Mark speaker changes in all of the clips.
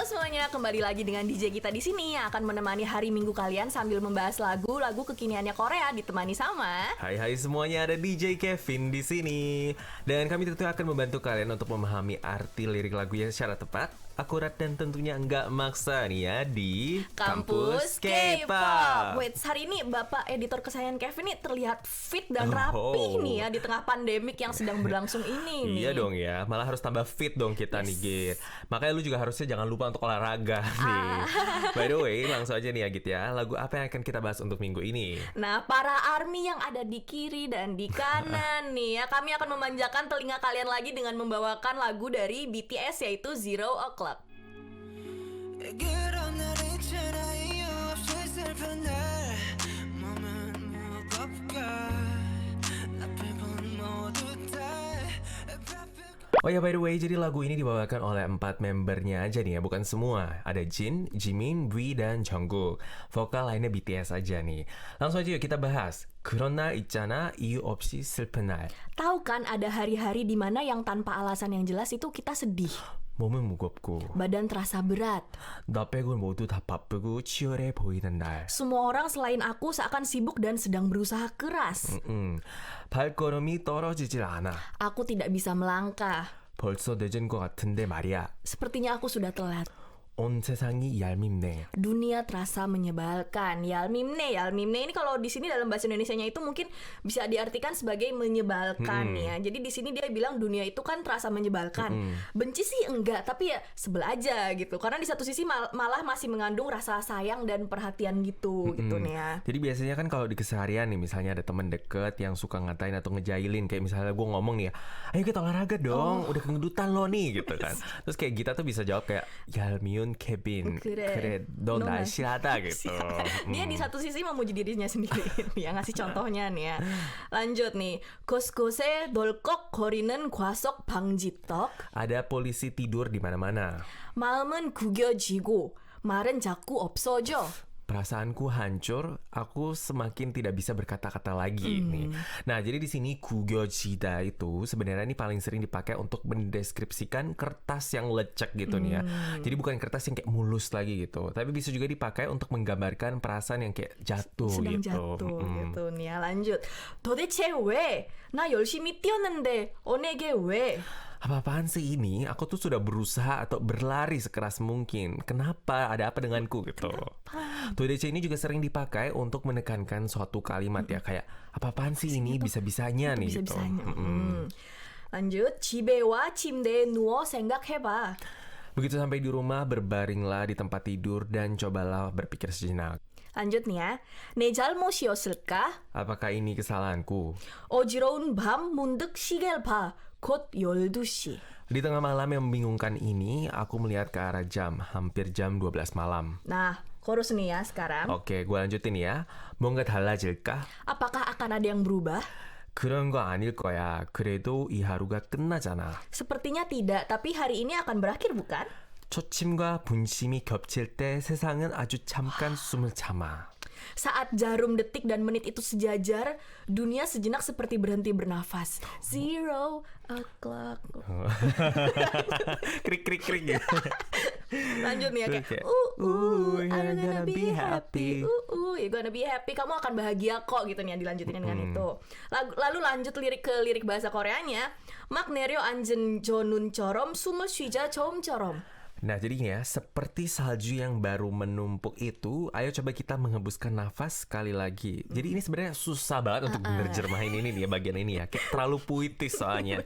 Speaker 1: Halo semuanya, kembali lagi dengan DJ kita di sini yang akan menemani hari Minggu kalian sambil membahas lagu-lagu kekiniannya Korea ditemani sama.
Speaker 2: Hai semuanya, ada DJ Kevin di sini. Dan kami tentu akan membantu kalian untuk memahami arti lirik lagunya secara tepat, akurat dan tentunya enggak maksa nih ya di
Speaker 1: Kampus K-pop. Wait, hari ini Bapak editor kesayangan Kevin nih terlihat fit dan rapi nih ya di tengah pandemik yang sedang berlangsung ini nih.
Speaker 2: Iya dong ya, malah harus tambah fit dong kita nih Git. Makanya lu juga harusnya jangan lupa untuk olahraga nih. By the way, langsung aja nih ya Git ya. Lagu apa yang akan kita bahas untuk minggu ini?
Speaker 1: Nah, para ARMY yang ada di kiri dan di kanan nih ya, kami akan memanjakan telinga kalian lagi dengan membawakan lagu dari BTS yaitu Zero O'Clock.
Speaker 2: Oh ya, by the way, jadi lagu ini dibawakan oleh 4 membernya aja nih ya, bukan semua. Ada Jin, Jimin, V, dan Jungkook. Vokal lainnya BTS aja nih. Langsung aja yuk kita bahas. 그런 날 있잖아, 이유 없이 슬픈 날.
Speaker 1: Tahu kan ada hari-hari di mana yang tanpa alasan yang jelas itu kita sedih.
Speaker 2: 몸은 무겁고
Speaker 1: Badan terasa berat.
Speaker 2: 나 빼곤 모두 다 바쁘고 치열해 보이는 날.
Speaker 1: Semua orang selain aku seakan sibuk dan sedang berusaha keras.
Speaker 2: 발걸음이 떨어지질 않아.
Speaker 1: Aku tidak bisa melangkah.
Speaker 2: 벌써 늦은 것 같은데 말이야.
Speaker 1: Sepertinya aku sudah telat.
Speaker 2: 온 세상이 얄밉네.
Speaker 1: Dunia terasa menyebalkan. Yalmimne ini kalau di sini dalam bahasa Indonesianya itu mungkin bisa diartikan sebagai menyebalkan ya. Jadi di sini dia bilang dunia itu kan terasa menyebalkan. Benci sih enggak, tapi ya sebel aja gitu. Karena di satu sisi malah masih mengandung rasa sayang dan perhatian gitu gitu nih ya.
Speaker 2: Jadi biasanya kan kalau di keseharian nih, misalnya ada teman deket yang suka ngatain atau ngejailin, kayak misalnya gue ngomong nih ya, ayo kita olahraga dong, udah kegendutan lo nih gitu kan. Terus kayak Gita tuh bisa jawab kayak 얄미운 Kevin, 그래 너 날씬하다 gitu.
Speaker 1: Dia di satu sisi memuji dirinya sendiri ya, ngasih contohnya nih ya. Lanjut nih. 곳곳에 덜컥 거리는 과속 방지턱.
Speaker 2: Ada polisi tidur di mana-mana.
Speaker 1: 마음은 구겨지고 말은 자꾸 없어져.
Speaker 2: Perasaanku hancur, aku semakin tidak bisa berkata-kata lagi nih. Nah, jadi di sini 구겨지다 itu sebenarnya ini paling sering dipakai untuk mendeskripsikan kertas yang lecek gitu nih ya. Jadi bukan kertas yang kayak mulus lagi gitu, tapi bisa juga dipakai untuk menggambarkan perasaan yang kayak jatuh
Speaker 1: sedang
Speaker 2: gitu.
Speaker 1: jatuh gitu nih ya. Lanjut. 도대체 왜? 나 열심히 뛰었는데 언에게 왜?
Speaker 2: Apa-apaan sih ini? Aku tuh sudah berusaha atau berlari sekeras mungkin. Kenapa? Ada apa denganku gitu. 도대체 ini juga sering dipakai untuk menekankan suatu kalimat ya, kayak apa-apaan sih ini? Bisa-bisanya nih gitu.
Speaker 1: Lanjut. 집에와 침대에 누워 생각해봐.
Speaker 2: Begitu sampai di rumah, berbaringlah di tempat tidur dan cobalah berpikir sejenak.
Speaker 1: Lanjut nih ya. 내 잘못이었을까?
Speaker 2: Apakah ini kesalahanku?
Speaker 1: 어지러운 밤 문득 시계를 봐. 곧 12시.
Speaker 2: Di tengah malam yang membingungkan ini, aku melihat ke arah jam, hampir jam 12 malam.
Speaker 1: Nah, chorus nih ya sekarang.
Speaker 2: Oke, gue lanjutin ya. 뭔가 달라질까?
Speaker 1: Apakah akan ada yang berubah?
Speaker 2: 그런 거 아닐 거야. 그래도 이 하루가 끝나잖아.
Speaker 1: Sepertinya tidak, tapi hari ini akan berakhir bukan?
Speaker 2: 초침과 분심이 겹칠 때 세상은 아주 잠깐 숨을 참아.
Speaker 1: Saat jarum detik dan menit itu sejajar, dunia sejenak seperti berhenti bernafas. Zero o'clock.
Speaker 2: Krik gitu.
Speaker 1: Lanjut nih ya kayak I'm gonna be happy. You're gonna be happy. Kamu akan bahagia kok gitu nih, dilanjutin dengan itu. Lalu lanjut lirik bahasa Koreanya. 막 내려앉은 저 눈처럼 숨을 쉬자 저음처럼.
Speaker 2: Nah, jadinya seperti salju yang baru menumpuk itu, ayo coba kita menghembuskan nafas sekali lagi. Jadi ini sebenarnya susah banget untuk menerjemahin ini nih ya, bagian ini ya. Kayak terlalu puitis soalnya.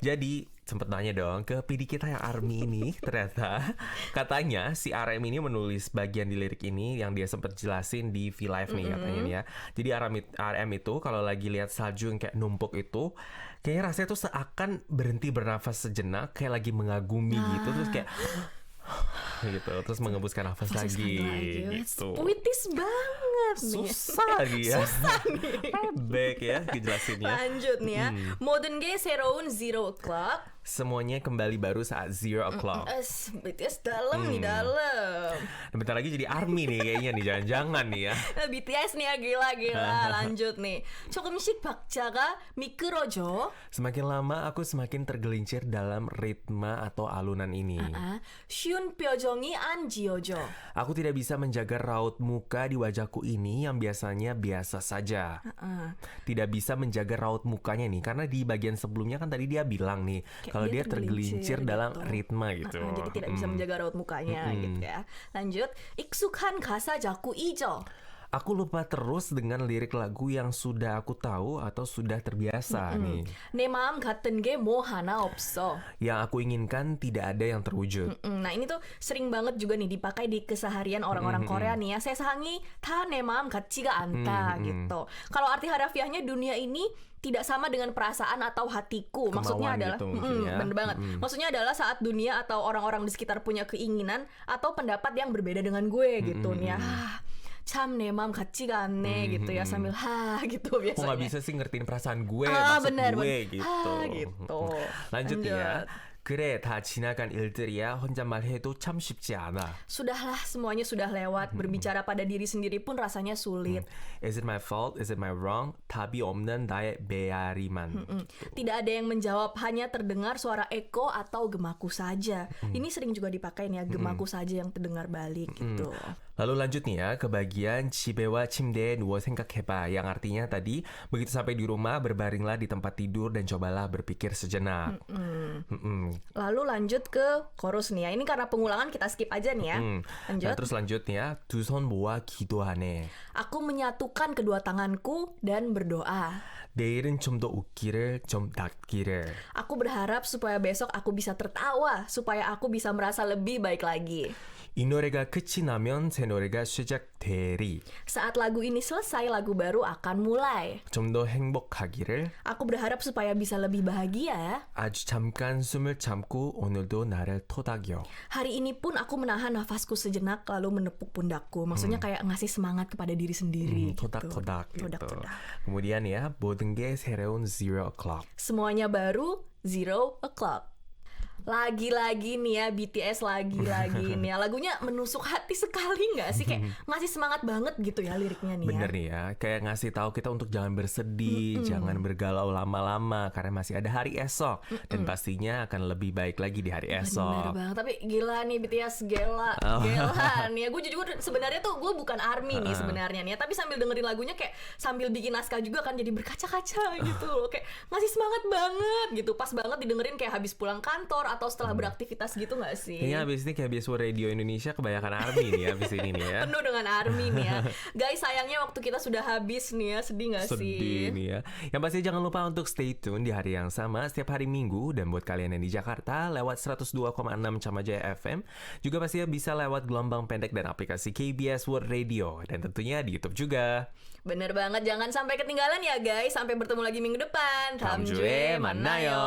Speaker 2: Jadi sempet nanya dong ke PD kita yang ARMY ini, ternyata katanya si RM ini menulis bagian di lirik ini yang dia sempet jelasin di V-Live nih katanya nih ya. Jadi RM itu kalau lagi lihat salju yang kayak numpuk itu, kayaknya rasanya tuh seakan berhenti bernafas sejenak, kayak lagi mengagumi gitu, terus kayak gitu, terus mengembuskan nafas lagi gitu.
Speaker 1: Puitis banget. banget nih.
Speaker 2: susah dia.
Speaker 1: Susah nih.
Speaker 2: Pendek ya dijelasinnya.
Speaker 1: Lanjut nih ya. 모든 게 새로운 zero o'clock.
Speaker 2: Semuanya kembali baru saat 0 o'clock.
Speaker 1: BTS dalam nih dalam.
Speaker 2: Dan bentar lagi jadi ARMY nih kayaknya nih, jangan-jangan nih ya.
Speaker 1: BTS nih ya gila. Lanjut nih. 조금씩 박자가 미끄러져.
Speaker 2: Semakin lama aku semakin tergelincir dalam ritme atau alunan ini.
Speaker 1: 쉬운 표정이 안 지어져.
Speaker 2: Aku tidak bisa menjaga raut muka di wajahku ini yang biasanya biasa saja. Tidak bisa menjaga raut mukanya nih, karena di bagian sebelumnya kan tadi dia bilang nih, kalau dia tergelincir dalam
Speaker 1: gitu.
Speaker 2: ritme gitu.
Speaker 1: Jadi tidak bisa menjaga raut mukanya gitu ya. Lanjut. 익숙한 가사 자꾸 잊어.
Speaker 2: Aku lupa terus dengan lirik lagu yang sudah aku tahu atau sudah terbiasa nih.
Speaker 1: 내 마음 같은 게 뭐 하나 없어.
Speaker 2: Yang aku inginkan tidak ada yang terwujud.
Speaker 1: Nah ini tuh sering banget juga nih dipakai di keseharian orang-orang Korea nih ya. 세상이 다 내 마음 같지가 않다 gitu. Kalau arti harafiahnya dunia ini tidak sama dengan perasaan atau hatiku. Maksudnya
Speaker 2: Kemauan
Speaker 1: adalah,
Speaker 2: gitu mungkin ya.
Speaker 1: bener banget. Maksudnya adalah saat dunia atau orang-orang di sekitar punya keinginan atau pendapat yang berbeda dengan gue gitu nih ya. 참 내 마음 같지가 않네 gitu ya sambil gitu biasanya.
Speaker 2: Kok nggak bisa sih ngertiin perasaan gue, maksud
Speaker 1: bener,
Speaker 2: gue gitu.
Speaker 1: gitu.
Speaker 2: Lanjut ya. 그래, 다 지나간 일들이야. 혼잣말 해도 참 쉽지 않아.
Speaker 1: Sudahlah, semuanya sudah lewat. Berbicara pada diri sendiri pun rasanya sulit.
Speaker 2: Is it my fault? Is it my wrong? 답이 없는 나의 메아리만.
Speaker 1: Tidak ada yang menjawab, hanya terdengar suara eko atau gemaku saja. Ini sering juga dipakai nih ya, gemaku saja yang terdengar balik gitu.
Speaker 2: Lalu lanjut nih ya ke bagian 집에와 침대에 누워 생각해봐, yang artinya tadi begitu sampai di rumah berbaringlah di tempat tidur dan cobalah berpikir sejenak.
Speaker 1: Lalu lanjut ke chorus nih ya. Ini karena pengulangan kita skip aja nih ya. Lanjut.
Speaker 2: Nah, terus lanjut nih ya. 두 손 모아 기도하네.
Speaker 1: Aku menyatukan kedua tanganku dan berdoa.
Speaker 2: 내일은 좀 더 웃기를, 좀 낫기를.
Speaker 1: Aku berharap supaya besok aku bisa tertawa, supaya aku bisa merasa lebih baik lagi.
Speaker 2: 이 노래가 끝이 나면 새 노래가 시작되리.
Speaker 1: Saat lagu ini selesai, lagu baru akan mulai.
Speaker 2: 좀 더 행복하기를.
Speaker 1: Aku berharap supaya bisa lebih bahagia.
Speaker 2: 아주 잠깐 숨을 참고 오늘도 나를 토닥여.
Speaker 1: Hari ini pun aku menahan nafasku sejenak lalu menepuk pundakku. Maksudnya kayak ngasih semangat kepada diri sendiri.
Speaker 2: 토닥토닥 gitu.
Speaker 1: 토닥토닥.
Speaker 2: Kemudian ya, 모든 게 새로운 0 o'clock.
Speaker 1: Semuanya baru 0 o'clock. Lagi-lagi nih ya BTS lagi-lagi nih ya. Lagunya menusuk hati sekali nggak sih? Kayak ngasih semangat banget gitu ya liriknya nih ya.
Speaker 2: Bener nih ya, kayak ngasih tahu kita untuk jangan bersedih, jangan bergalau lama-lama karena masih ada hari esok dan pastinya akan lebih baik lagi di hari
Speaker 1: Bener
Speaker 2: esok.
Speaker 1: banget, tapi gila nih BTS, gila nih ya. Gue jujur sebenarnya tuh gue bukan ARMY nih sebenarnya nih ya, tapi sambil dengerin lagunya kayak sambil bikin naskah juga kan, jadi berkaca-kaca gitu loh, kayak ngasih semangat banget gitu. Pas banget didengerin kayak habis pulang kantor atau setelah beraktivitas gitu nggak sih?
Speaker 2: Kayaknya abis ini kayak biasa radio Indonesia kebanyakan ARMY nih ya abis ini nih ya.
Speaker 1: Penuh dengan ARMY nih ya. Guys, sayangnya waktu kita sudah habis nih ya. Sedih nggak sih?
Speaker 2: Sedih nih ya. Yang pasti jangan lupa untuk stay tune di hari yang sama setiap hari Minggu. Dan buat kalian yang di Jakarta lewat 102,6 Camajaya FM, juga pasti bisa lewat gelombang pendek dan aplikasi KBS World Radio, dan tentunya di YouTube juga.
Speaker 1: Bener banget, jangan sampai ketinggalan ya guys. Sampai bertemu lagi minggu depan.
Speaker 2: 다음 주에 만나요.